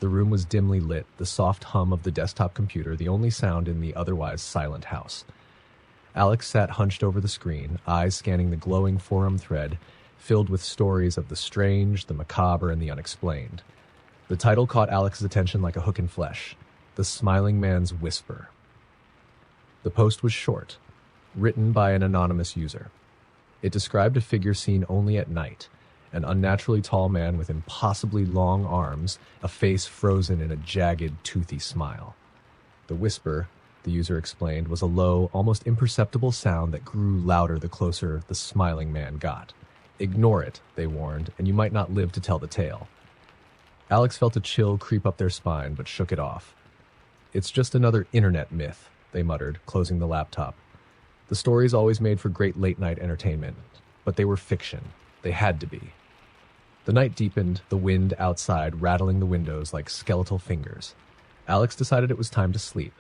The room was dimly lit, the soft hum of the desktop computer the only sound in the otherwise silent house. Alex sat hunched over the screen, eyes scanning the glowing forum thread, filled with stories of the strange, the macabre, and the unexplained. The title caught Alex's attention like a hook in flesh: The Smiling Man's Whisper. The post was short, written by an anonymous user. It described a figure seen only at night, an unnaturally tall man with impossibly long arms, a face frozen in a jagged, toothy smile. The whisper, the user explained, was a low, almost imperceptible sound that grew louder the closer the smiling man got. Ignore it, they warned, and you might not live to tell the tale. Alex felt a chill creep up their spine, but shook it off. It's just another internet myth, they muttered, closing the laptop. The stories always made for great late-night entertainment, but they were fiction. They had to be. The night deepened, the wind outside rattling the windows like skeletal fingers. Alex decided it was time to sleep,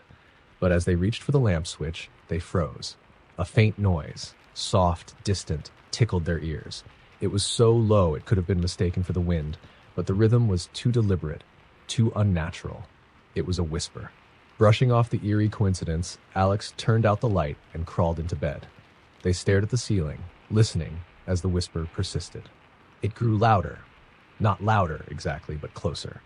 but as they reached for the lamp switch, they froze. A faint noise, soft, distant, tickled their ears. It was so low it could have been mistaken for the wind, but the rhythm was too deliberate, too unnatural. It was a whisper. Brushing off the eerie coincidence, Alex turned out the light and crawled into bed. They stared at the ceiling, listening as the whisper persisted. It grew louder. Not louder, exactly, but closer.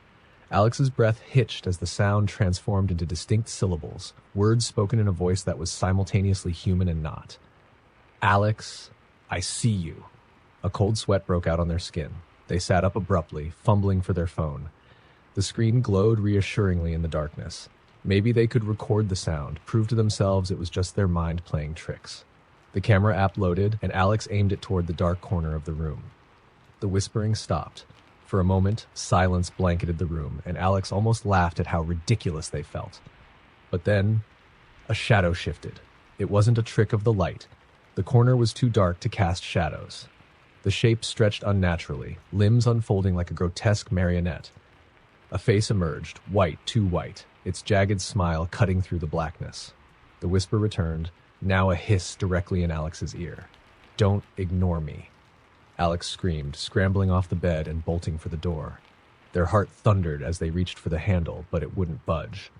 Alex's breath hitched as the sound transformed into distinct syllables, words spoken in a voice that was simultaneously human and not. Alex, I see you. A cold sweat broke out on their skin. They sat up abruptly, fumbling for their phone. The screen glowed reassuringly in the darkness. Maybe they could record the sound, prove to themselves it was just their mind playing tricks. The camera app loaded, and Alex aimed it toward the dark corner of the room. The whispering stopped. For a moment, silence blanketed the room, and Alex almost laughed at how ridiculous they felt. But then, a shadow shifted. It wasn't a trick of the light. The corner was too dark to cast shadows. The shape stretched unnaturally, limbs unfolding like a grotesque marionette. A face emerged, white, too white, its jagged smile cutting through the blackness. The whisper returned, now a hiss directly in Alex's ear. Don't ignore me. Alex screamed, scrambling off the bed and bolting for the door. Their heart thundered as they reached for the handle, but it wouldn't budge.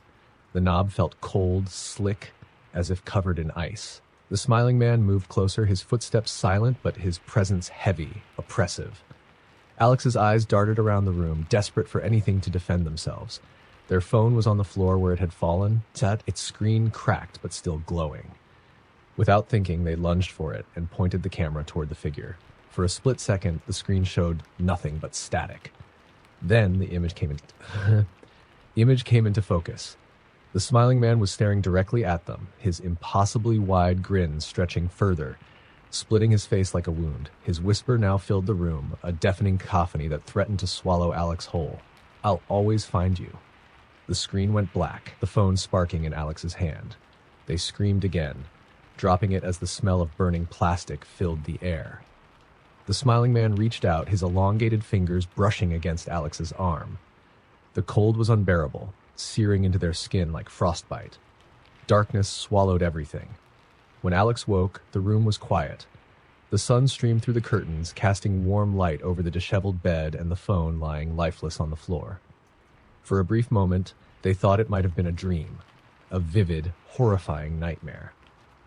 The knob felt cold, slick, as if covered in ice. The smiling man moved closer, his footsteps silent, but his presence heavy, oppressive. Alex's eyes darted around the room, desperate for anything to defend themselves. Their phone was on the floor where it had fallen, its screen cracked but still glowing. Without thinking, they lunged for it and pointed the camera toward the figure. For a split second, the screen showed nothing but static. Then the image came into focus. The smiling man was staring directly at them, his impossibly wide grin stretching further, splitting his face like a wound. His whisper now filled the room, a deafening cacophony that threatened to swallow Alex whole. I'll always find you. The screen went black, the phone sparking in Alex's hand. They screamed again, dropping it as the smell of burning plastic filled the air. The smiling man reached out, his elongated fingers brushing against Alex's arm. The cold was unbearable, searing into their skin like frostbite. Darkness swallowed everything. When Alex woke, the room was quiet. The sun streamed through the curtains, casting warm light over the disheveled bed and the phone lying lifeless on the floor. For a brief moment, they thought it might have been a dream, a vivid, horrifying nightmare.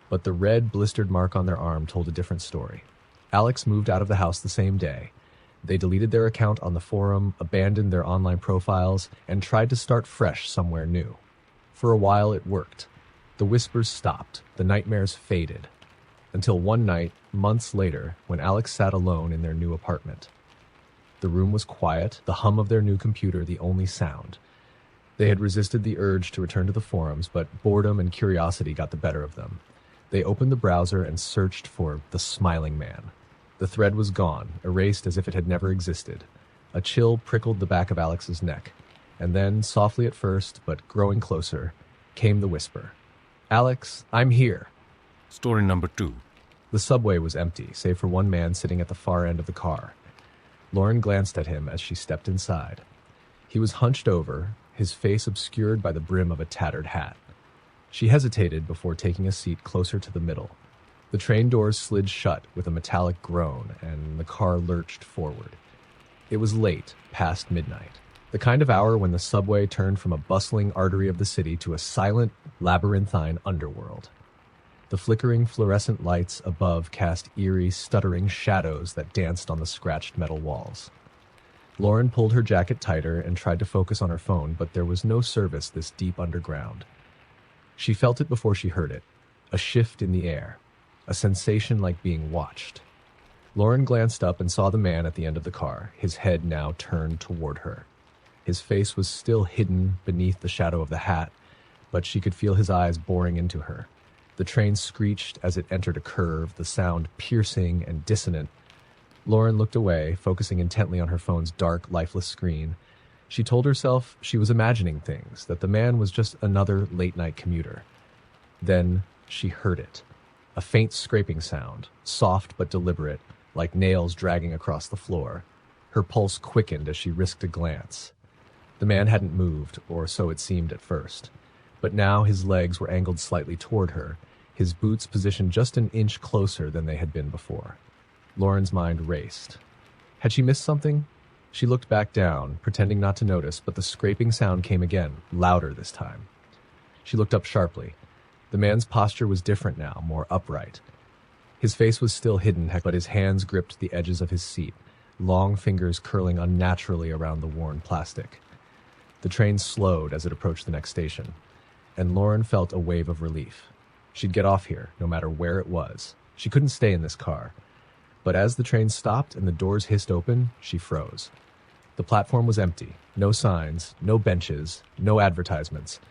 But the red, blistered mark on their arm told a different story. Alex moved out of the house the same day. They deleted their account on the forum, abandoned their online profiles, and tried to start fresh somewhere new. For a while, it worked. The whispers stopped, the nightmares faded. Until one night, months later, when Alex sat alone in their new apartment. The room was quiet, the hum of their new computer the only sound. They had resisted the urge to return to the forums, but boredom and curiosity got the better of them. They opened the browser and searched for the smiling man. The thread was gone, erased as if it had never existed. A chill prickled the back of Alex's neck. And then, softly at first, but growing closer, came the whisper. Alex, I'm here. Story number 2. The subway was empty, save for one man sitting at the far end of the car. Lauren glanced at him as she stepped inside. He was hunched over, his face obscured by the brim of a tattered hat. She hesitated before taking a seat closer to the middle. The train doors slid shut with a metallic groan, and the car lurched forward. It was late, past midnight. The kind of hour when the subway turned from a bustling artery of the city to a silent, labyrinthine underworld. The flickering fluorescent lights above cast eerie, stuttering shadows that danced on the scratched metal walls. Lauren pulled her jacket tighter and tried to focus on her phone, but there was no service this deep underground. She felt it before she heard it, a shift in the air, a sensation like being watched. Lauren glanced up and saw the man at the end of the car, his head now turned toward her. His face was still hidden beneath the shadow of the hat, but she could feel his eyes boring into her. The train screeched as it entered a curve, the sound piercing and dissonant. Lauren looked away, focusing intently on her phone's dark, lifeless screen. She told herself she was imagining things, that the man was just another late-night commuter. Then she heard it. A faint scraping sound, soft but deliberate, like nails dragging across the floor. Her pulse quickened as she risked a glance. The man hadn't moved, or so it seemed at first. But now his legs were angled slightly toward her, his boots positioned just an inch closer than they had been before. Lauren's mind raced. Had she missed something? She looked back down, pretending not to notice, but the scraping sound came again, louder this time. She looked up sharply. The man's posture was different now, more upright. His face was still hidden, but his hands gripped the edges of his seat, long fingers curling unnaturally around the worn plastic. The train slowed as it approached the next station, and Lauren felt a wave of relief. She'd get off here, no matter where it was. She couldn't stay in this car. But as the train stopped and the doors hissed open, she froze. The platform was empty. No signs, no benches, no advertisements.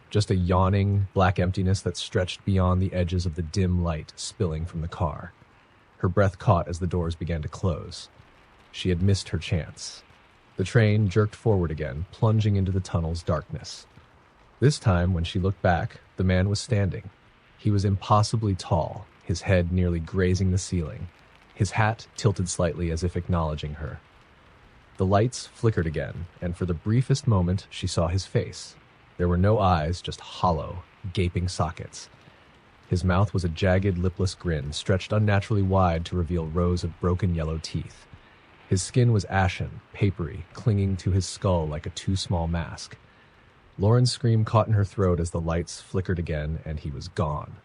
Just a yawning, black emptiness that stretched beyond the edges of the dim light spilling from the car. Her breath caught as the doors began to close. She had missed her chance. The train jerked forward again, plunging into the tunnel's darkness. This time, when she looked back, the man was standing. He was impossibly tall, his head nearly grazing the ceiling, his hat tilted slightly as if acknowledging her. The lights flickered again, and for the briefest moment, she saw his face. There were no eyes, just hollow, gaping sockets. His mouth was a jagged, lipless grin, stretched unnaturally wide to reveal rows of broken yellow teeth. His skin was ashen, papery, clinging to his skull like a too small mask. Lauren's scream caught in her throat as the lights flickered again, and he was gone.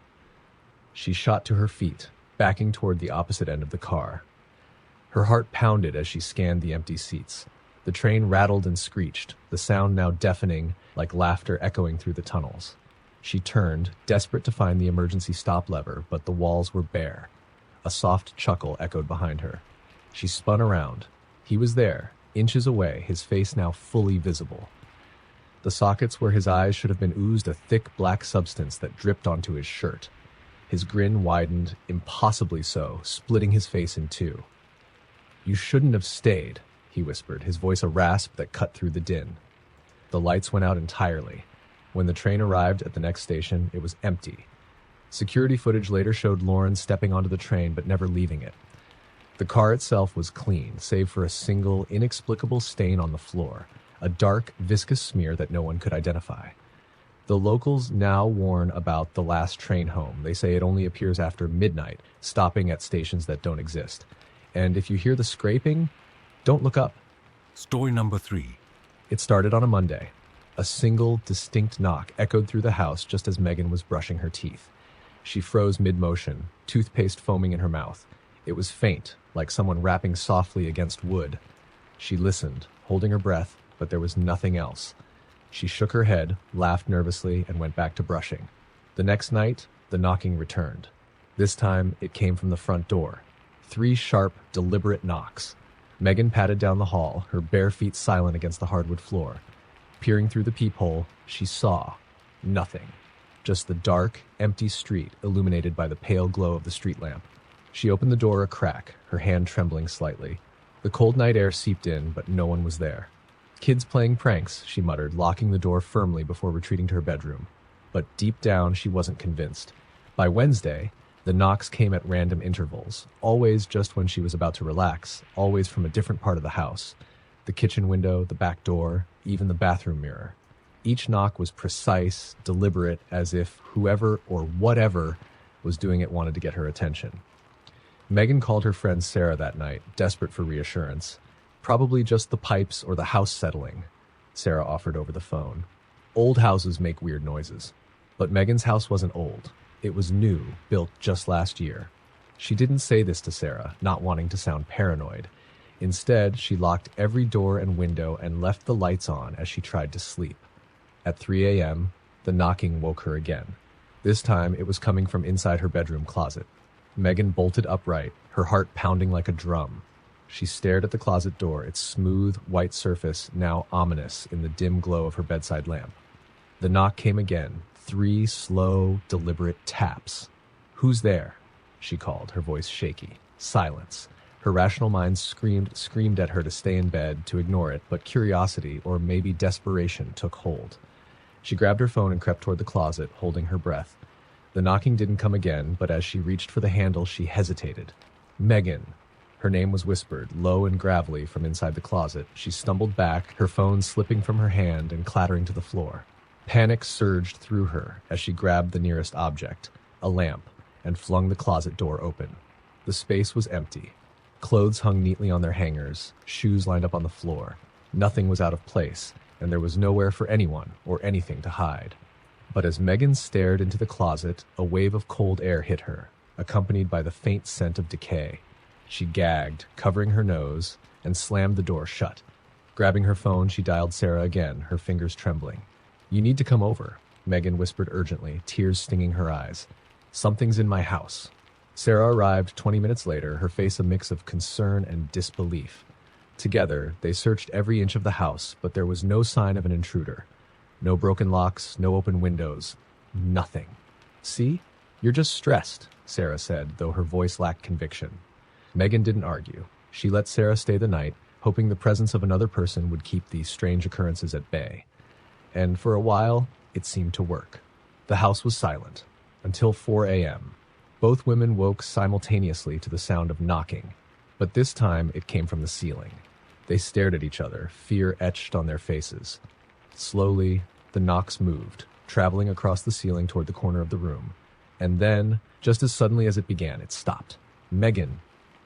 She shot to her feet, backing toward the opposite end of the car. Her heart pounded as she scanned the empty seats. The train rattled and screeched, the sound now deafening, like laughter echoing through the tunnels. She turned, desperate to find the emergency stop lever, but the walls were bare. A soft chuckle echoed behind her. She spun around. He was there, inches away, his face now fully visible. The sockets where his eyes should have been oozed a thick black substance that dripped onto his shirt. His grin widened, impossibly so, splitting his face in two. "You shouldn't have stayed," he whispered, his voice a rasp that cut through the din. The lights went out entirely. When the train arrived at the next station, it was empty. Security footage later showed Lauren stepping onto the train but never leaving it. The car itself was clean, save for a single, inexplicable stain on the floor, a dark, viscous smear that no one could identify. The locals now warn about the last train home. They say it only appears after midnight, stopping at stations that don't exist. And if you hear the scraping, don't look up. Story number 3. It started on a Monday. A single, distinct knock echoed through the house just as Megan was brushing her teeth. She froze mid-motion, toothpaste foaming in her mouth. It was faint, like someone rapping softly against wood. She listened, holding her breath, but there was nothing else. She shook her head, laughed nervously, and went back to brushing. The next night, the knocking returned. This time, it came from the front door. 3 sharp, deliberate knocks. Megan padded down the hall, her bare feet silent against the hardwood floor. Peering through the peephole, she saw nothing. Just the dark, empty street illuminated by the pale glow of the street lamp. She opened the door a crack, her hand trembling slightly. The cold night air seeped in, but no one was there. "Kids playing pranks," she muttered, locking the door firmly before retreating to her bedroom. But deep down, she wasn't convinced. By Wednesday, the knocks came at random intervals, always just when she was about to relax, always from a different part of the house. The kitchen window, the back door, even the bathroom mirror. Each knock was precise, deliberate, as if whoever or whatever was doing it wanted to get her attention. Megan called her friend Sarah that night, desperate for reassurance. Probably just the pipes or the house settling. Sarah offered over the phone. Old houses make weird noises. But Megan's house wasn't old. It was new, built just last year. She didn't say this to Sarah, not wanting to sound paranoid. Instead, she locked every door and window and left the lights on as she tried to sleep. At 3 a.m., the knocking woke her again. This time, it was coming from inside her bedroom closet. Megan bolted upright, her heart pounding like a drum. She stared at the closet door, its smooth, white surface now ominous in the dim glow of her bedside lamp. The knock came again, 3 slow, deliberate taps. "Who's there?" she called, her voice shaky. Silence. Her rational mind screamed at her to stay in bed, to ignore it, but curiosity, or maybe desperation, took hold. She grabbed her phone and crept toward the closet, holding her breath. The knocking didn't come again, but as she reached for the handle, she hesitated. "Megan." Her name was whispered, low and gravelly, from inside the closet. She stumbled back, her phone slipping from her hand and clattering to the floor. Panic surged through her as she grabbed the nearest object, a lamp, and flung the closet door open. The space was empty. Clothes hung neatly on their hangers, shoes lined up on the floor. Nothing was out of place, and there was nowhere for anyone or anything to hide. But as Megan stared into the closet, a wave of cold air hit her, accompanied by the faint scent of decay. She gagged, covering her nose, and slammed the door shut. Grabbing her phone, she dialed Sarah again, her fingers trembling. "You need to come over," Megan whispered urgently, tears stinging her eyes. "Something's in my house." Sarah arrived 20 minutes later, her face a mix of concern and disbelief. Together, they searched every inch of the house, but there was no sign of an intruder. No broken locks, no open windows, nothing. "See? You're just stressed," Sarah said, though her voice lacked conviction. Megan didn't argue. She let Sarah stay the night, hoping the presence of another person would keep these strange occurrences at bay. And for a while, it seemed to work. The house was silent, until 4 a.m. Both women woke simultaneously to the sound of knocking, but this time it came from the ceiling. They stared at each other, fear etched on their faces. Slowly, the knocks moved, traveling across the ceiling toward the corner of the room. And then, just as suddenly as it began, it stopped. "Megan!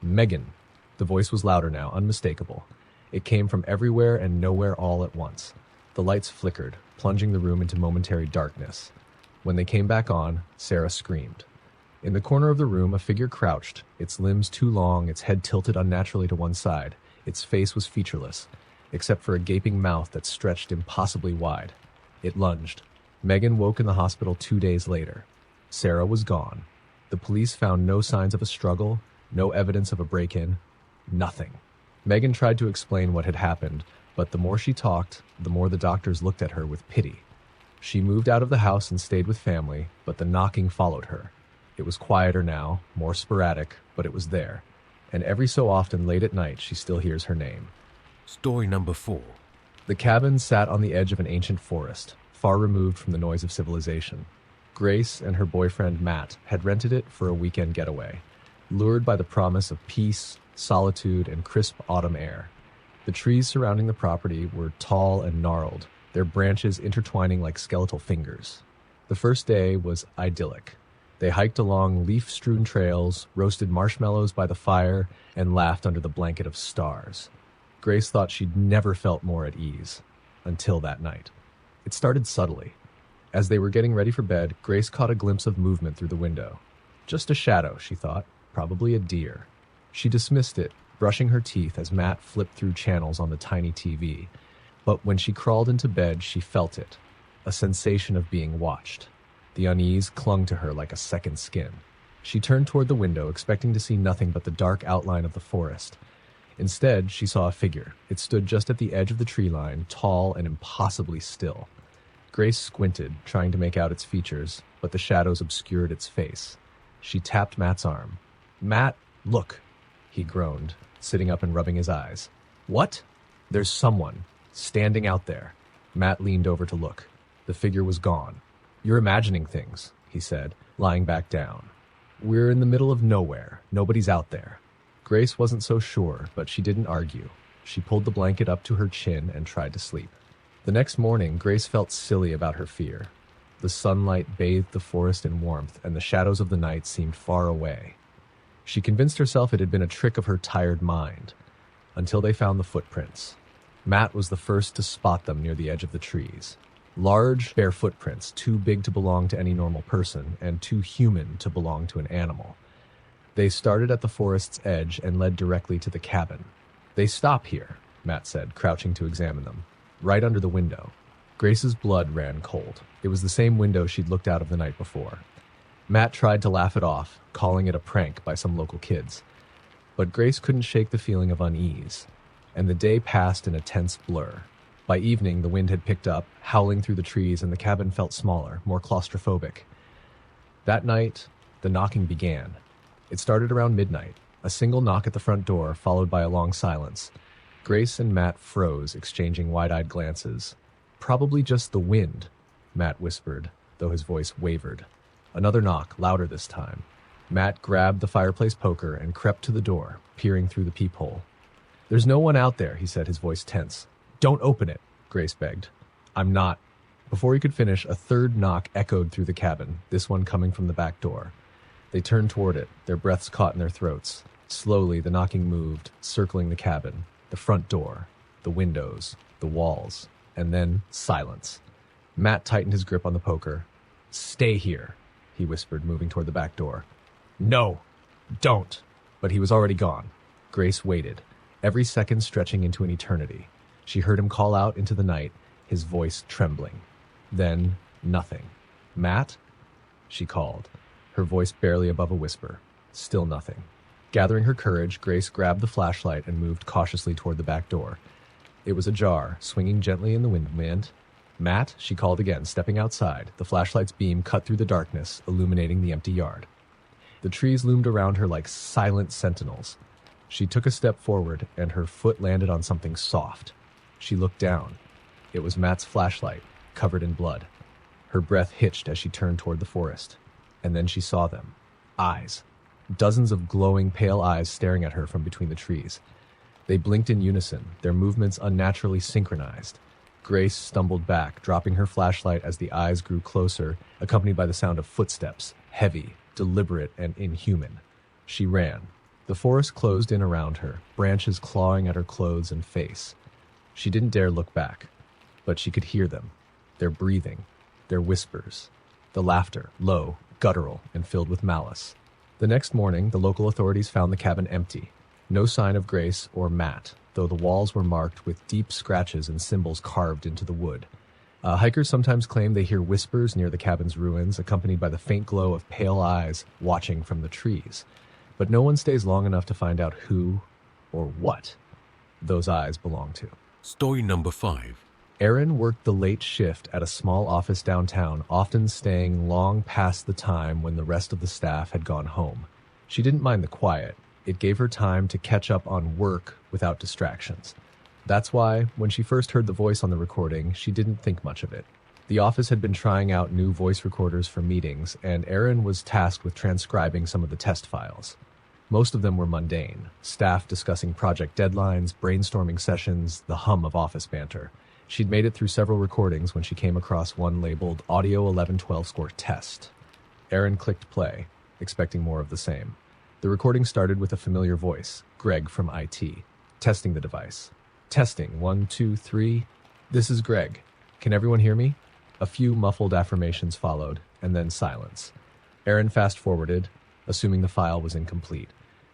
Megan!" The voice was louder now, unmistakable. It came from everywhere and nowhere all at once. The lights flickered, plunging the room into momentary darkness. When they came back on, Sarah screamed. In the corner of the room, a figure crouched, its limbs too long, its head tilted unnaturally to one side. Its face was featureless, except for a gaping mouth that stretched impossibly wide. It lunged. Megan woke in the hospital 2 days later. Sarah was gone. The police found no signs of a struggle, no evidence of a break-in, nothing. Megan tried to explain what had happened, but the more she talked, the more the doctors looked at her with pity. She moved out of the house and stayed with family, but the knocking followed her. It was quieter now, more sporadic, but it was there. And every so often, late at night, she still hears her name. Story number 4. The cabin sat on the edge of an ancient forest, far removed from the noise of civilization. Grace and her boyfriend, Matt, had rented it for a weekend getaway, lured by the promise of peace, solitude, and crisp autumn air. The trees surrounding the property were tall and gnarled, their branches intertwining like skeletal fingers. The first day was idyllic. They hiked along leaf-strewn trails, roasted marshmallows by the fire, and laughed under the blanket of stars. Grace thought she'd never felt more at ease, until that night. It started subtly. As they were getting ready for bed, Grace caught a glimpse of movement through the window. Just a shadow, she thought, probably a deer. She dismissed it, brushing her teeth as Matt flipped through channels on the tiny TV. But when she crawled into bed, she felt it, a sensation of being watched. The unease clung to her like a second skin. She turned toward the window, expecting to see nothing but the dark outline of the forest. Instead, she saw a figure. It stood just at the edge of the tree line, tall and impossibly still. Grace squinted, trying to make out its features, but the shadows obscured its face. She tapped Matt's arm. "Matt, look," he groaned, sitting up and rubbing his eyes. "What?" "There's someone standing out there." Matt leaned over to look. The figure was gone. "You're imagining things," he said, lying back down. "We're in the middle of nowhere. Nobody's out there." Grace wasn't so sure, but she didn't argue. She pulled the blanket up to her chin and tried to sleep. The next morning, Grace felt silly about her fear. The sunlight bathed the forest in warmth, and the shadows of the night seemed far away. She convinced herself it had been a trick of her tired mind, until they found the footprints. Matt was the first to spot them near the edge of the trees. Large, bare footprints, too big to belong to any normal person, and too human to belong to an animal. They started at the forest's edge and led directly to the cabin. "They stop here," Matt said, crouching to examine them. "Right under the window." Grace's blood ran cold. It was the same window she'd looked out of the night before. Matt tried to laugh it off, calling it a prank by some local kids. But Grace couldn't shake the feeling of unease, and the day passed in a tense blur. By evening, the wind had picked up, howling through the trees, and the cabin felt smaller, more claustrophobic. That night, the knocking began. It started around midnight, a single knock at the front door, followed by a long silence. Grace and Matt froze, exchanging wide-eyed glances. "Probably just the wind," Matt whispered, though his voice wavered. Another knock, louder this time. Matt grabbed the fireplace poker and crept to the door, peering through the peephole. "There's no one out there," he said, his voice tense. "Don't open it," Grace begged. "I'm not." Before he could finish, a third knock echoed through the cabin, this one coming from the back door. They turned toward it, their breaths caught in their throats. Slowly, the knocking moved, circling the cabin, the front door, the windows, the walls, and then silence. Matt tightened his grip on the poker. "Stay here," he whispered, moving toward the back door. "No, don't." But he was already gone. Grace waited, every second stretching into an eternity. She heard him call out into the night, his voice trembling. Then, nothing. "Matt?" she called, her voice barely above a whisper. Still nothing. Gathering her courage, Grace grabbed the flashlight and moved cautiously toward the back door. It was ajar, swinging gently in the wind. "Matt?" she called again, stepping outside. The flashlight's beam cut through the darkness, illuminating the empty yard. The trees loomed around her like silent sentinels. She took a step forward, and her foot landed on something soft. She looked down. It was Matt's flashlight, covered in blood. Her breath hitched as she turned toward the forest. And then she saw them. Eyes. Dozens of glowing, pale eyes staring at her from between the trees. They blinked in unison, their movements unnaturally synchronized. Grace stumbled back, dropping her flashlight as the eyes grew closer, accompanied by the sound of footsteps, heavy, deliberate, and inhuman. She ran. The forest closed in around her, branches clawing at her clothes and face. She didn't dare look back, but she could hear them, their breathing, their whispers, the laughter, low, guttural, and filled with malice. The next morning, the local authorities found the cabin empty. No sign of Grace or Matt, though the walls were marked with deep scratches and symbols carved into the wood. Hikers sometimes claim they hear whispers near the cabin's ruins, accompanied by the faint glow of pale eyes watching from the trees. But no one stays long enough to find out who or what those eyes belong to. Story number 5. Erin worked the late shift at a small office downtown, often staying long past the time when the rest of the staff had gone home. She didn't mind the quiet. It gave her time to catch up on work without distractions. That's why, when she first heard the voice on the recording, she didn't think much of it. The office had been trying out new voice recorders for meetings, and Erin was tasked with transcribing some of the test files. Most of them were mundane, staff discussing project deadlines, brainstorming sessions, the hum of office banter. She'd made it through several recordings when she came across one labeled Audio 1112 Score Test. Erin clicked play, expecting more of the same. The recording started with a familiar voice, Greg from IT, testing the device. "Testing, 1, 2, 3. This is Greg. Can everyone hear me?" A few muffled affirmations followed, and then silence. Erin fast-forwarded, assuming the file was incomplete.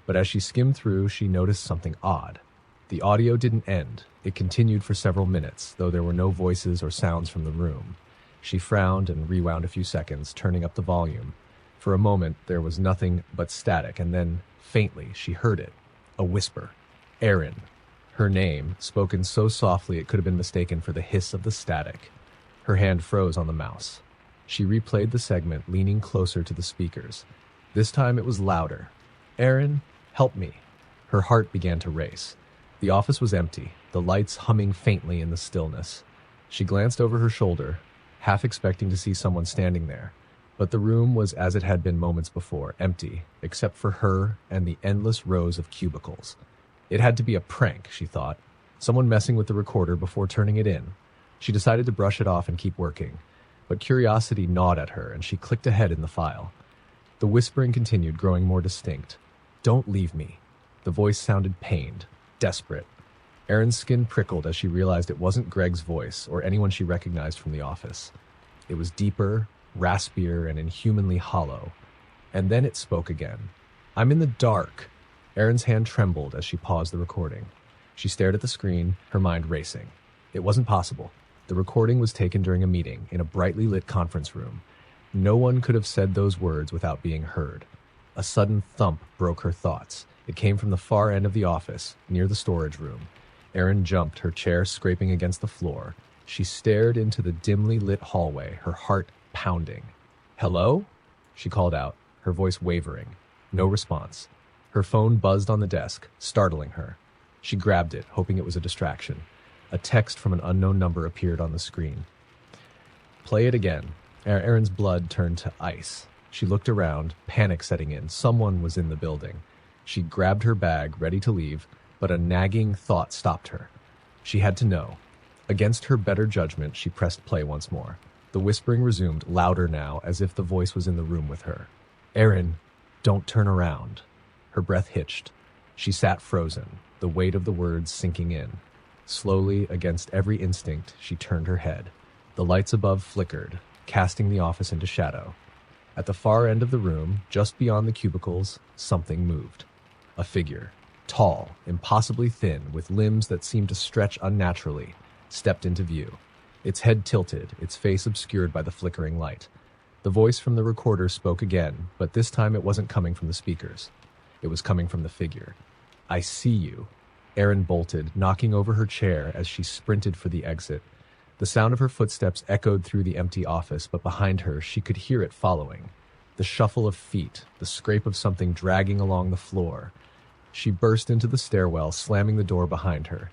But as she skimmed through, she noticed something odd. The audio didn't end. It continued for several minutes, though there were no voices or sounds from the room. She frowned and rewound a few seconds, turning up the volume. For a moment, there was nothing but static, and then, faintly, she heard it. A whisper. Erin. Her name, spoken so softly it could have been mistaken for the hiss of the static. Her hand froze on the mouse. She replayed the segment, leaning closer to the speakers. This time it was louder. "Erin, help me." Her heart began to race. The office was empty, the lights humming faintly in the stillness. She glanced over her shoulder, half expecting to see someone standing there. But the room was as it had been moments before, empty, except for her and the endless rows of cubicles. It had to be a prank, she thought. Someone messing with the recorder before turning it in. She decided to brush it off and keep working. But curiosity gnawed at her, and she clicked ahead in the file. The whispering continued, growing more distinct. "Don't leave me." The voice sounded pained, desperate. Erin's skin prickled as she realized it wasn't Greg's voice or anyone she recognized from the office. It was deeper, raspier, and inhumanly hollow. And then it spoke again. "I'm in the dark." Erin's hand trembled as she paused the recording. She stared at the screen, her mind racing. It wasn't possible. The recording was taken during a meeting in a brightly lit conference room. No one could have said those words without being heard. A sudden thump broke her thoughts. It came from the far end of the office, near the storage room. Erin jumped, her chair scraping against the floor. She stared into the dimly lit hallway, her heart pounding. "Hello?" she called out, her voice wavering. No response. Her phone buzzed on the desk, startling her. She grabbed it, hoping it was a distraction. A text from an unknown number appeared on the screen. "Play it again." Erin's blood turned to ice. She looked around, panic setting in. Someone was in the building. She grabbed her bag, ready to leave, but a nagging thought stopped her. She had to know. Against her better judgment, she pressed play once more. The whispering resumed, louder now, as if the voice was in the room with her. "Erin, don't turn around." Her breath hitched. She sat frozen, the weight of the words sinking in. Slowly, against every instinct, she turned her head. The lights above flickered, casting the office into shadow. At the far end of the room, just beyond the cubicles, something moved. A figure, tall, impossibly thin, with limbs that seemed to stretch unnaturally, stepped into view. Its head tilted, its face obscured by the flickering light. The voice from the recorder spoke again, but this time it wasn't coming from the speakers. It was coming from the figure. "I see you." Erin bolted, knocking over her chair as she sprinted for the exit. The sound of her footsteps echoed through the empty office, but behind her she could hear it following. The shuffle of feet, the scrape of something dragging along the floor. She burst into the stairwell, slamming the door behind her.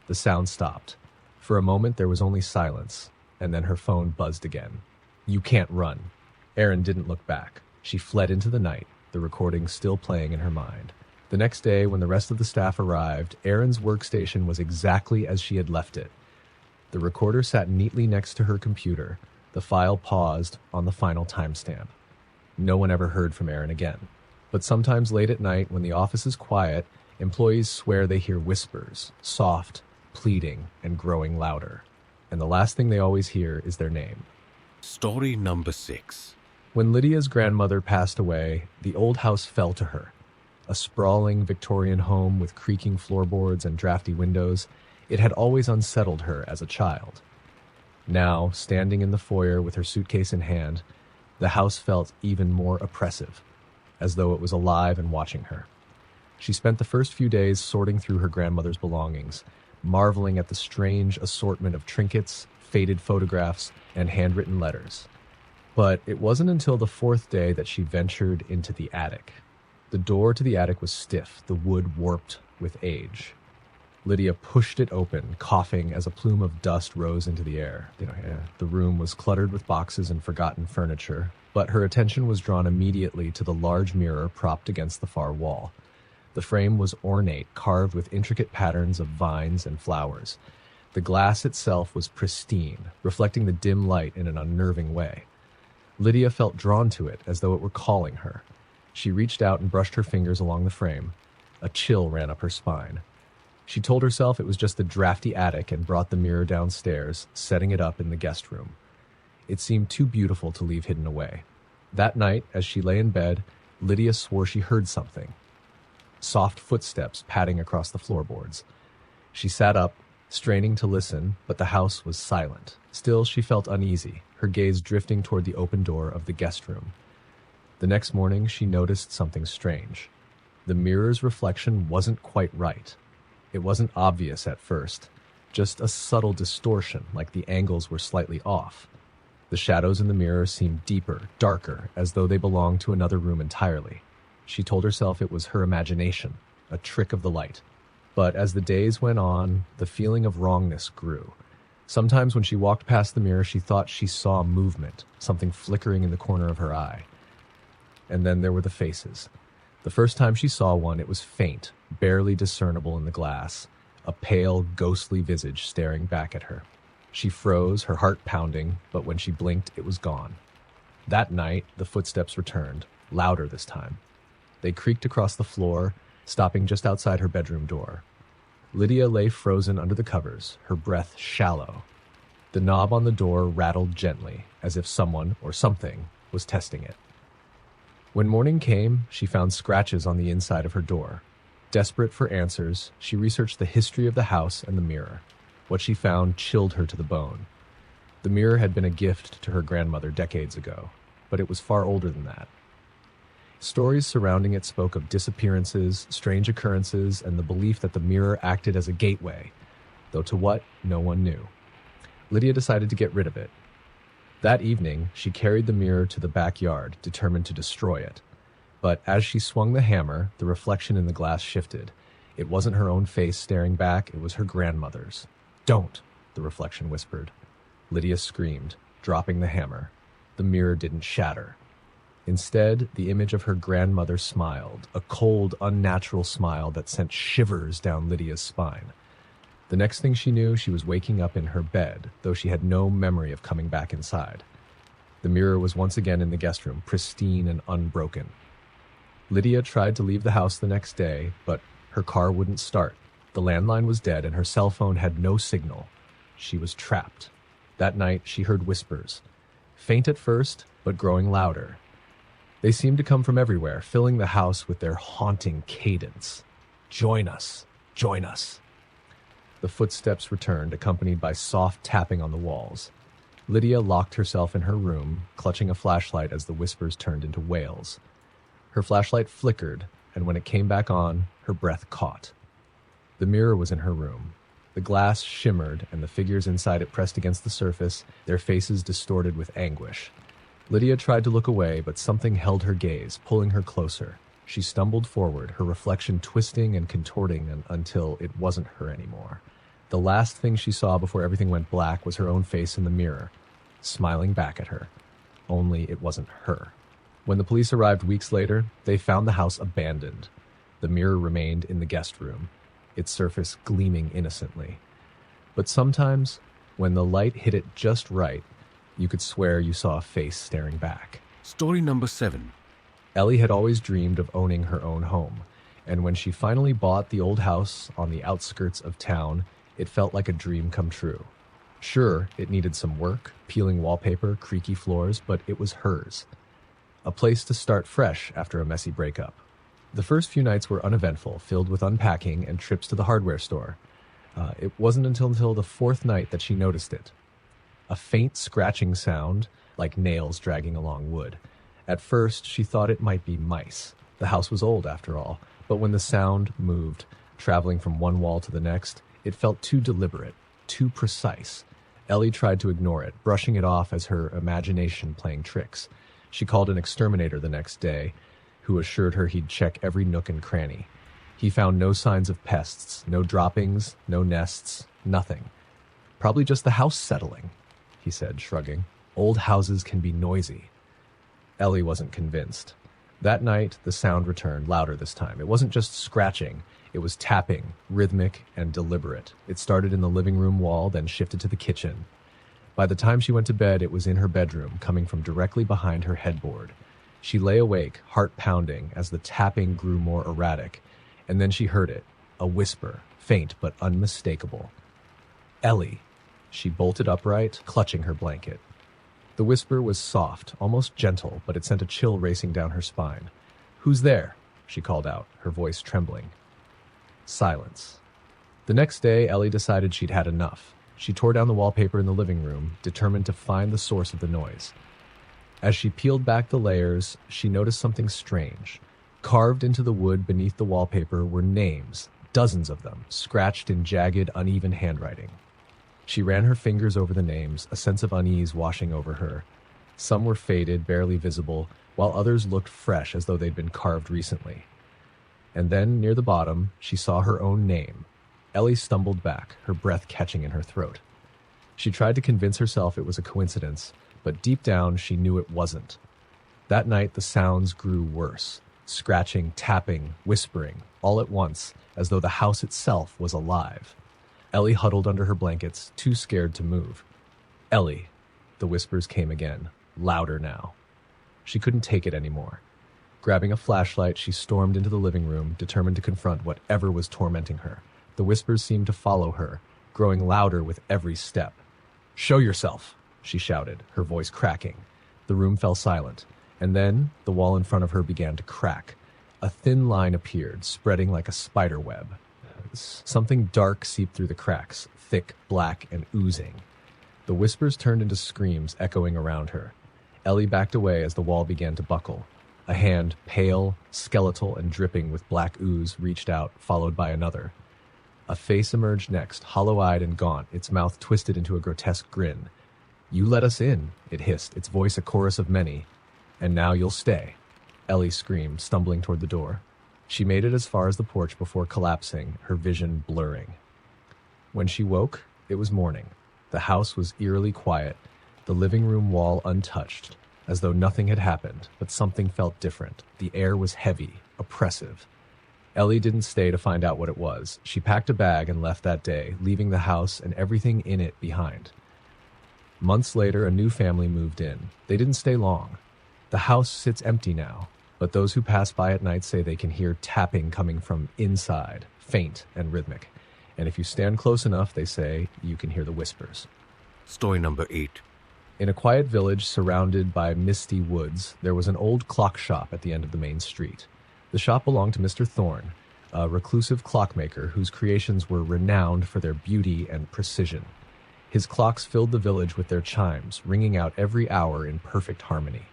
The sound stopped. For a moment there was only silence, and then her phone buzzed again. "You can't run." Erin didn't look back. She fled into the night, the recording still playing in her mind. The next day, when the rest of the staff arrived, Erin's workstation was exactly as she had left it. The recorder sat neatly next to her computer, the file paused on the final timestamp. No one ever heard from Erin again. But sometimes late at night, when the office is quiet, employees swear they hear whispers, soft, pleading, and growing louder. And the last thing they always hear is their name. Story number 6. When Lydia's grandmother passed away, the old house fell to her. A sprawling Victorian home with creaking floorboards and drafty windows, it had always unsettled her as a child. Now, standing in the foyer with her suitcase in hand, the house felt even more oppressive, as though it was alive and watching her. She spent the first few days sorting through her grandmother's belongings, marveling at the strange assortment of trinkets, faded photographs, and handwritten letters. But it wasn't until the fourth day that she ventured into the attic. The door to the attic was stiff, the wood warped with age. Lydia pushed it open, coughing as a plume of dust rose into the air. The room was cluttered with boxes and forgotten furniture, but her attention was drawn immediately to the large mirror propped against the far wall. The frame was ornate, carved with intricate patterns of vines and flowers. The glass itself was pristine, reflecting the dim light in an unnerving way. Lydia felt drawn to it, as though it were calling her. She reached out and brushed her fingers along the frame. A chill ran up her spine. She told herself it was just the drafty attic and brought the mirror downstairs, setting it up in the guest room. It seemed too beautiful to leave hidden away. That night, as she lay in bed, Lydia swore she heard something. Soft footsteps padding across the floorboards. She sat up, straining to listen, but the house was silent. Still, she felt uneasy, her gaze drifting toward the open door of the guest room. The next morning, she noticed something strange. The mirror's reflection wasn't quite right. It wasn't obvious at first, just a subtle distortion, like the angles were slightly off. The shadows in the mirror seemed deeper, darker, as though they belonged to another room entirely. She told herself it was her imagination, a trick of the light. But as the days went on, the feeling of wrongness grew. Sometimes when she walked past the mirror, she thought she saw movement, something flickering in the corner of her eye. And then there were the faces. The first time she saw one, it was faint, barely discernible in the glass, a pale, ghostly visage staring back at her. She froze, her heart pounding, but when she blinked, it was gone. That night, the footsteps returned, louder this time. They creaked across the floor, stopping just outside her bedroom door. Lydia lay frozen under the covers, her breath shallow. The knob on the door rattled gently, as if someone or something was testing it. When morning came, she found scratches on the inside of her door. Desperate for answers, she researched the history of the house and the mirror. What she found chilled her to the bone. The mirror had been a gift to her grandmother decades ago, but it was far older than that. Stories surrounding it spoke of disappearances, strange occurrences, and the belief that the mirror acted as a gateway, though to what, no one knew. Lydia decided to get rid of it. That evening, she carried the mirror to the backyard, determined to destroy it. But as she swung the hammer, the reflection in the glass shifted. It wasn't her own face staring back, it was her grandmother's. "Don't," the reflection whispered. Lydia screamed, dropping the hammer. The mirror didn't shatter. Instead, the image of her grandmother smiled, a cold, unnatural smile that sent shivers down Lydia's spine. The next thing she knew, she was waking up in her bed, though she had no memory of coming back inside. The mirror was once again in the guest room, pristine and unbroken. Lydia tried to leave the house the next day, but her car wouldn't start. The landline was dead and her cell phone had no signal. She was trapped. That night, she heard whispers. Faint at first, but growing louder. They seemed to come from everywhere, filling the house with their haunting cadence. "Join us! Join us!" The footsteps returned, accompanied by soft tapping on the walls. Lydia locked herself in her room, clutching a flashlight as the whispers turned into wails. Her flashlight flickered, and when it came back on, her breath caught. The mirror was in her room. The glass shimmered, and the figures inside it pressed against the surface, their faces distorted with anguish. Lydia tried to look away, but something held her gaze, pulling her closer. She stumbled forward, her reflection twisting and contorting until it wasn't her anymore. The last thing she saw before everything went black was her own face in the mirror, smiling back at her. Only it wasn't her. When the police arrived weeks later, they found the house abandoned. The mirror remained in the guest room, its surface gleaming innocently. But sometimes, when the light hit it just right, you could swear you saw a face staring back. Story number 7. Ellie had always dreamed of owning her own home, and when she finally bought the old house on the outskirts of town, it felt like a dream come true. Sure, it needed some work, peeling wallpaper, creaky floors, but it was hers. A place to start fresh after a messy breakup. The first few nights were uneventful, filled with unpacking and trips to the hardware store. It wasn't until the fourth night that she noticed it. A faint scratching sound, like nails dragging along wood. At first, she thought it might be mice. The house was old, after all, but when the sound moved, traveling from one wall to the next, it felt too deliberate, too precise. Ellie tried to ignore it, brushing it off as her imagination playing tricks. She called an exterminator the next day, who assured her he'd check every nook and cranny. He found no signs of pests, no droppings, no nests, nothing. "Probably just the house settling," he said, shrugging. "Old houses can be noisy." Ellie wasn't convinced. That night, the sound returned, louder this time. It wasn't just scratching. It was tapping, rhythmic and deliberate. It started in the living room wall, then shifted to the kitchen. By the time she went to bed, it was in her bedroom, coming from directly behind her headboard. She lay awake, heart pounding, as the tapping grew more erratic. And then she heard it, a whisper, faint but unmistakable. "Ellie." She bolted upright, clutching her blanket. The whisper was soft, almost gentle, but it sent a chill racing down her spine. "Who's there?" she called out, her voice trembling. Silence. The next day, Ellie decided she'd had enough. She tore down the wallpaper in the living room, determined to find the source of the noise. As she peeled back the layers, she noticed something strange. Carved into the wood beneath the wallpaper were names, dozens of them, scratched in jagged, uneven handwriting. She ran her fingers over the names, a sense of unease washing over her. Some were faded, barely visible, while others looked fresh as though they'd been carved recently. And then, near the bottom, she saw her own name. Ellie stumbled back, her breath catching in her throat. She tried to convince herself it was a coincidence, but deep down she knew it wasn't. That night the sounds grew worse, scratching, tapping, whispering, all at once, as though the house itself was alive. Ellie huddled under her blankets, too scared to move. "Ellie," the whispers came again, louder now. She couldn't take it anymore. Grabbing a flashlight, she stormed into the living room, determined to confront whatever was tormenting her. The whispers seemed to follow her, growing louder with every step. "Show yourself," she shouted, her voice cracking. The room fell silent, and then the wall in front of her began to crack. A thin line appeared, spreading like a spider web. Something dark seeped through the cracks, thick, black, and oozing. The whispers turned into screams echoing around her. Ellie backed away as the wall began to buckle. A hand, pale, skeletal, and dripping with black ooze, reached out, followed by another. A face emerged next, hollow-eyed and gaunt, its mouth twisted into a grotesque grin. "You let us in," it hissed, its voice a chorus of many. "And now you'll stay," Ellie screamed, stumbling toward the door. She made it as far as the porch before collapsing, her vision blurring. When she woke, it was morning. The house was eerily quiet, the living room wall untouched, as though nothing had happened, but something felt different. The air was heavy, oppressive. Ellie didn't stay to find out what it was. She packed a bag and left that day, leaving the house and everything in it behind. Months later, a new family moved in. They didn't stay long. The house sits empty now, but those who pass by at night say they can hear tapping coming from inside, faint and rhythmic. And if you stand close enough, they say, you can hear the whispers. Story number 8. In a quiet village surrounded by misty woods, there was an old clock shop at the end of the main street. The shop belonged to Mr. Thorne, a reclusive clockmaker whose creations were renowned for their beauty and precision. His clocks filled the village with their chimes, ringing out every hour in perfect harmony.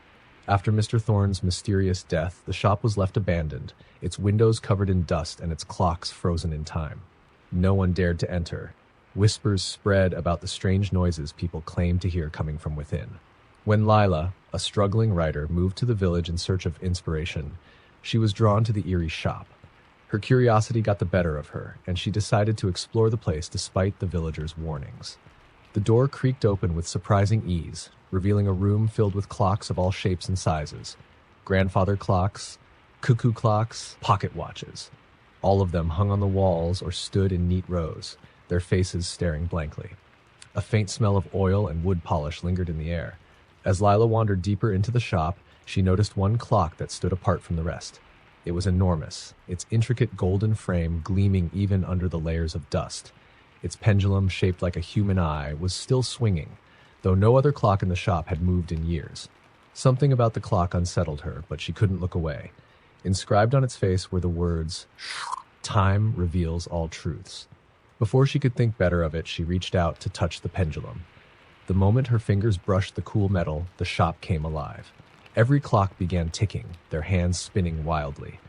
After Mr. Thorne's mysterious death, the shop was left abandoned, its windows covered in dust and its clocks frozen in time. No one dared to enter. Whispers spread about the strange noises people claimed to hear coming from within. When Lila, a struggling writer, moved to the village in search of inspiration, she was drawn to the eerie shop. Her curiosity got the better of her, and she decided to explore the place despite the villagers' warnings. The door creaked open with surprising ease, revealing a room filled with clocks of all shapes and sizes. Grandfather clocks, cuckoo clocks, pocket watches. All of them hung on the walls or stood in neat rows, their faces staring blankly. A faint smell of oil and wood polish lingered in the air. As Lila wandered deeper into the shop, she noticed one clock that stood apart from the rest. It was enormous, its intricate golden frame gleaming even under the layers of dust. Its pendulum, shaped like a human eye, was still swinging, though no other clock in the shop had moved in years. Something about the clock unsettled her, but she couldn't look away. Inscribed on its face were the words, "Time reveals all truths." Before she could think better of it, she reached out to touch the pendulum. The moment her fingers brushed the cool metal, the shop came alive. Every clock began ticking, their hands spinning wildly.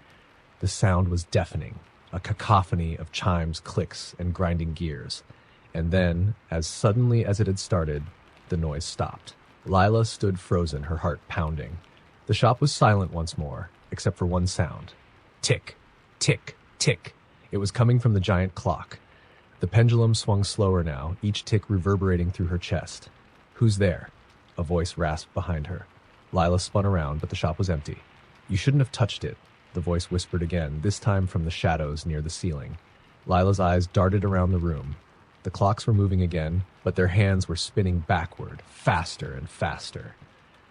The sound was deafening, a cacophony of chimes, clicks, and grinding gears. And then, as suddenly as it had started, the noise stopped. Lila stood frozen, her heart pounding. The shop was silent once more, except for one sound. Tick, tick, tick. It was coming from the giant clock. The pendulum swung slower now, each tick reverberating through her chest. "Who's there?" A voice rasped behind her. Lila spun around, but the shop was empty. "You shouldn't have touched it," the voice whispered again, this time from the shadows near the ceiling. Lila's eyes darted around the room. The clocks were moving again, but their hands were spinning backward, faster and faster.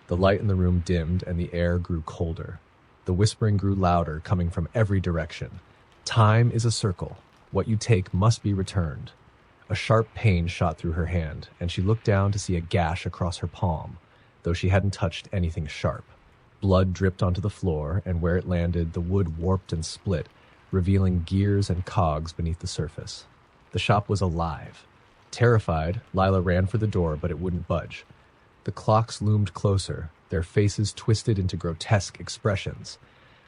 The light in the room dimmed, and the air grew colder. The whispering grew louder, coming from every direction. "Time is a circle. What you take must be returned." A sharp pain shot through her hand, and she looked down to see a gash across her palm, though she hadn't touched anything sharp. Blood dripped onto the floor, and where it landed, the wood warped and split, revealing gears and cogs beneath the surface. The shop was alive. Terrified, Lila ran for the door, but it wouldn't budge. The clocks loomed closer, their faces twisted into grotesque expressions.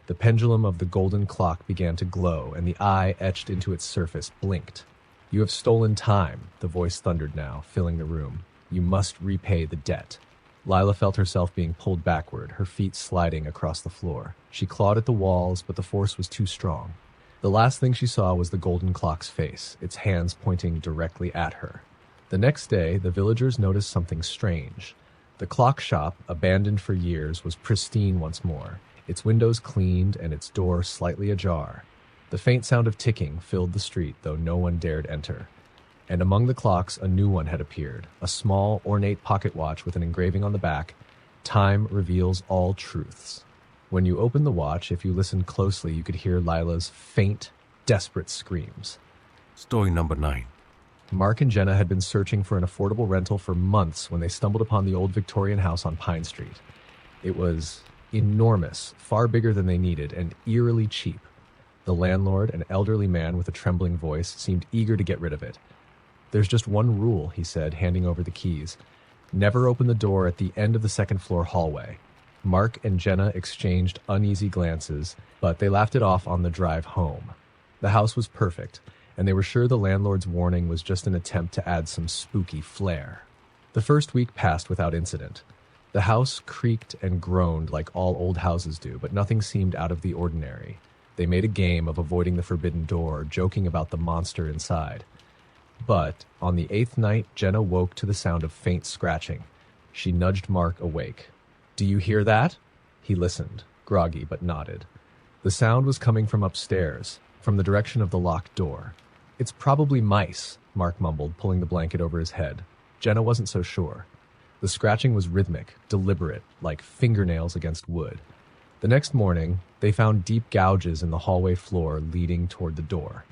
The pendulum of the golden clock began to glow, and the eye etched into its surface blinked. "You have stolen time," the voice thundered now, filling the room. "You must repay the debt." Lila felt herself being pulled backward, her feet sliding across the floor. She clawed at the walls, but the force was too strong. The last thing she saw was the golden clock's face, its hands pointing directly at her. The next day, the villagers noticed something strange. The clock shop, abandoned for years, was pristine once more, its windows cleaned and its door slightly ajar. The faint sound of ticking filled the street, though no one dared enter. And among the clocks, a new one had appeared, a small, ornate pocket watch with an engraving on the back, "Time reveals all truths." When you opened the watch, if you listened closely, you could hear Lila's faint, desperate screams. Story number 9. Mark and Jenna had been searching for an affordable rental for months when they stumbled upon the old Victorian house on Pine Street. It was enormous, far bigger than they needed, and eerily cheap. The landlord, an elderly man with a trembling voice, seemed eager to get rid of it. "There's just one rule," he said, handing over the keys. "Never open the door at the end of the second-floor hallway." Mark and Jenna exchanged uneasy glances, but they laughed it off on the drive home. The house was perfect, and they were sure the landlord's warning was just an attempt to add some spooky flair. The first week passed without incident. The house creaked and groaned like all old houses do, but nothing seemed out of the ordinary. They made a game of avoiding the forbidden door, joking about the monster inside. But on the 8th night, Jenna woke to the sound of faint scratching. She nudged Mark awake. "Do you hear that?" He listened, groggy but nodded. The sound was coming from upstairs, from the direction of the locked door. "It's probably mice," Mark mumbled, pulling the blanket over his head. Jenna wasn't so sure. The scratching was rhythmic, deliberate, like fingernails against wood. The next morning, they found deep gouges in the hallway floor leading toward the door.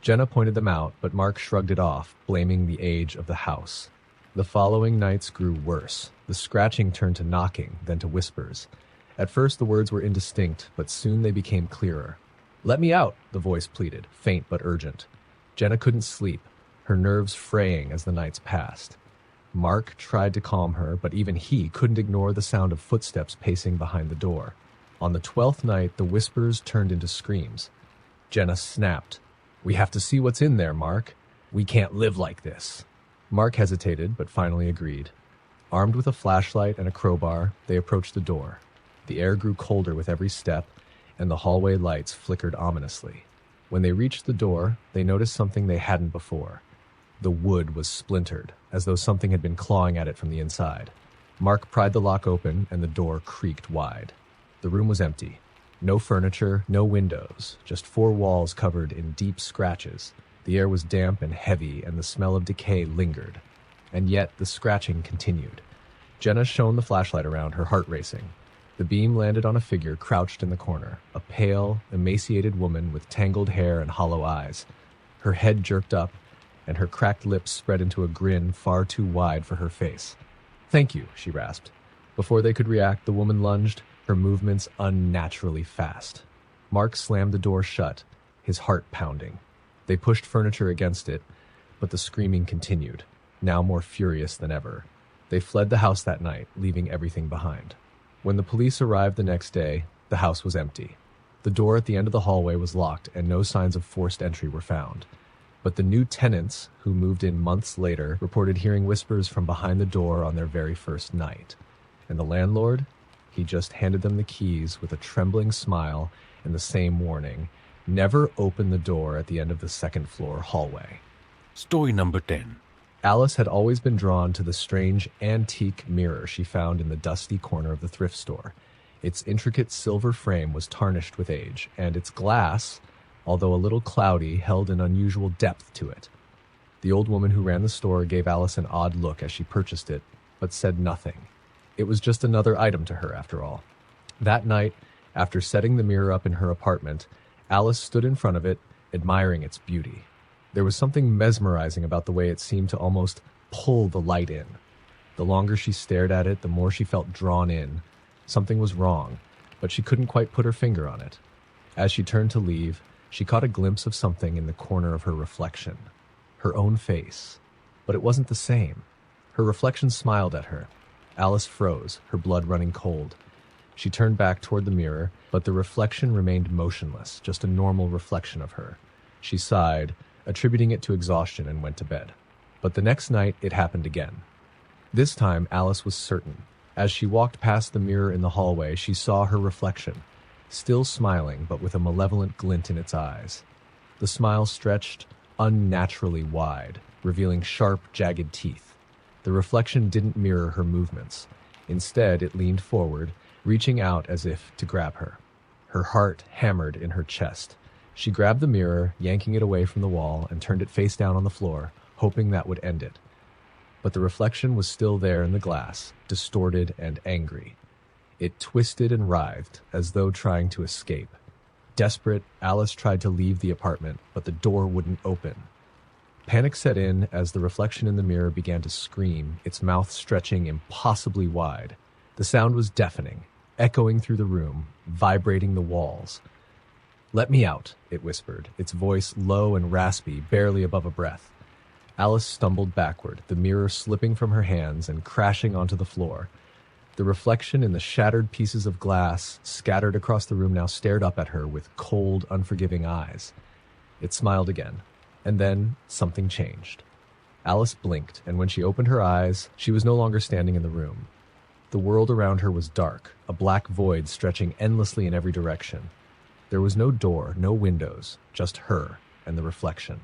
Jenna pointed them out, but Mark shrugged it off, blaming the age of the house. The following nights grew worse. The scratching turned to knocking, then to whispers. At first, the words were indistinct, but soon they became clearer. "Let me out," the voice pleaded, faint but urgent. Jenna couldn't sleep, her nerves fraying as the nights passed. Mark tried to calm her, but even he couldn't ignore the sound of footsteps pacing behind the door. On the 12th night, the whispers turned into screams. Jenna snapped. "We have to see what's in there, Mark. We can't live like this." Mark hesitated, but finally agreed. Armed with a flashlight and a crowbar, they approached the door. The air grew colder with every step, and the hallway lights flickered ominously. When they reached the door, they noticed something they hadn't before. The wood was splintered, as though something had been clawing at it from the inside. Mark pried the lock open, and the door creaked wide. The room was empty. No furniture, no windows, just 4 walls covered in deep scratches. The air was damp and heavy, and the smell of decay lingered. And yet the scratching continued. Jenna shone the flashlight around, her heart racing. The beam landed on a figure crouched in the corner, a pale, emaciated woman with tangled hair and hollow eyes. Her head jerked up, and her cracked lips spread into a grin far too wide for her face. "Thank you," she rasped. Before they could react, the woman lunged, her movements unnaturally fast. Mark slammed the door shut, his heart pounding. They pushed furniture against it, but the screaming continued, now more furious than ever. They fled the house that night, leaving everything behind. When the police arrived the next day, the house was empty. The door at the end of the hallway was locked, and no signs of forced entry were found. But the new tenants, who moved in months later, reported hearing whispers from behind the door on their very first night. And the landlord? He just handed them the keys with a trembling smile and the same warning: never open the door at the end of the second-floor hallway. Story number 10. Alice had always been drawn to the strange antique mirror she found in the dusty corner of the thrift store. Its intricate silver frame was tarnished with age, and its glass, although a little cloudy, held an unusual depth to it. The old woman who ran the store gave Alice an odd look as she purchased it, but said nothing. It was just another item to her, after all. That night, after setting the mirror up in her apartment, Alice stood in front of it, admiring its beauty. There was something mesmerizing about the way it seemed to almost pull the light in. The longer she stared at it, the more she felt drawn in. Something was wrong, but she couldn't quite put her finger on it. As she turned to leave, she caught a glimpse of something in the corner of her reflection. Her own face. But it wasn't the same. Her reflection smiled at her. Alice froze, her blood running cold. She turned back toward the mirror, but the reflection remained motionless, just a normal reflection of her. She sighed, attributing it to exhaustion, and went to bed. But the next night, it happened again. This time, Alice was certain. As she walked past the mirror in the hallway, she saw her reflection, still smiling, but with a malevolent glint in its eyes. The smile stretched unnaturally wide, revealing sharp, jagged teeth. The reflection didn't mirror her movements. Instead, it leaned forward, reaching out as if to grab her. Her heart hammered in her chest. She grabbed the mirror, yanking it away from the wall, and turned it face down on the floor, hoping that would end it. But the reflection was still there in the glass, distorted and angry. It twisted and writhed, as though trying to escape. Desperate, Alice tried to leave the apartment, but the door wouldn't open. Panic set in as the reflection in the mirror began to scream, its mouth stretching impossibly wide. The sound was deafening, echoing through the room, vibrating the walls. "Let me out," it whispered, its voice low and raspy, barely above a breath. Alice stumbled backward, the mirror slipping from her hands and crashing onto the floor. The reflection in the shattered pieces of glass scattered across the room now stared up at her with cold, unforgiving eyes. It smiled again, and then something changed. Alice blinked, and when she opened her eyes, she was no longer standing in the room. The world around her was dark, a black void stretching endlessly in every direction. There was no door, no windows, just her and the reflection.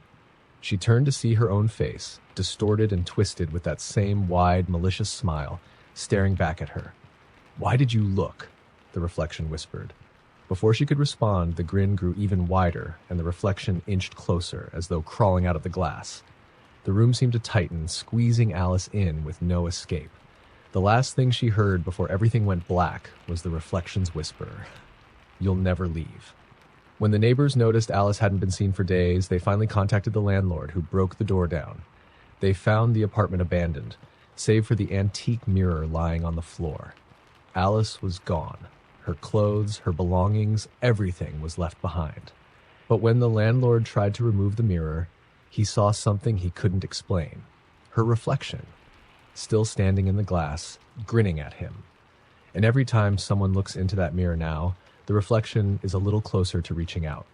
She turned to see her own face, distorted and twisted with that same wide, malicious smile, staring back at her. "Why did you look?" the reflection whispered. Before she could respond, the grin grew even wider, and the reflection inched closer, as though crawling out of the glass. The room seemed to tighten, squeezing Alice in with no escape. The last thing she heard before everything went black was the reflection's whisper, "You'll never leave." When the neighbors noticed Alice hadn't been seen for days, they finally contacted the landlord, who broke the door down. They found the apartment abandoned, save for the antique mirror lying on the floor. Alice was gone. Her clothes, her belongings, everything was left behind. But when the landlord tried to remove the mirror, he saw something he couldn't explain. Her reflection, still standing in the glass, grinning at him. And every time someone looks into that mirror now, the reflection is a little closer to reaching out.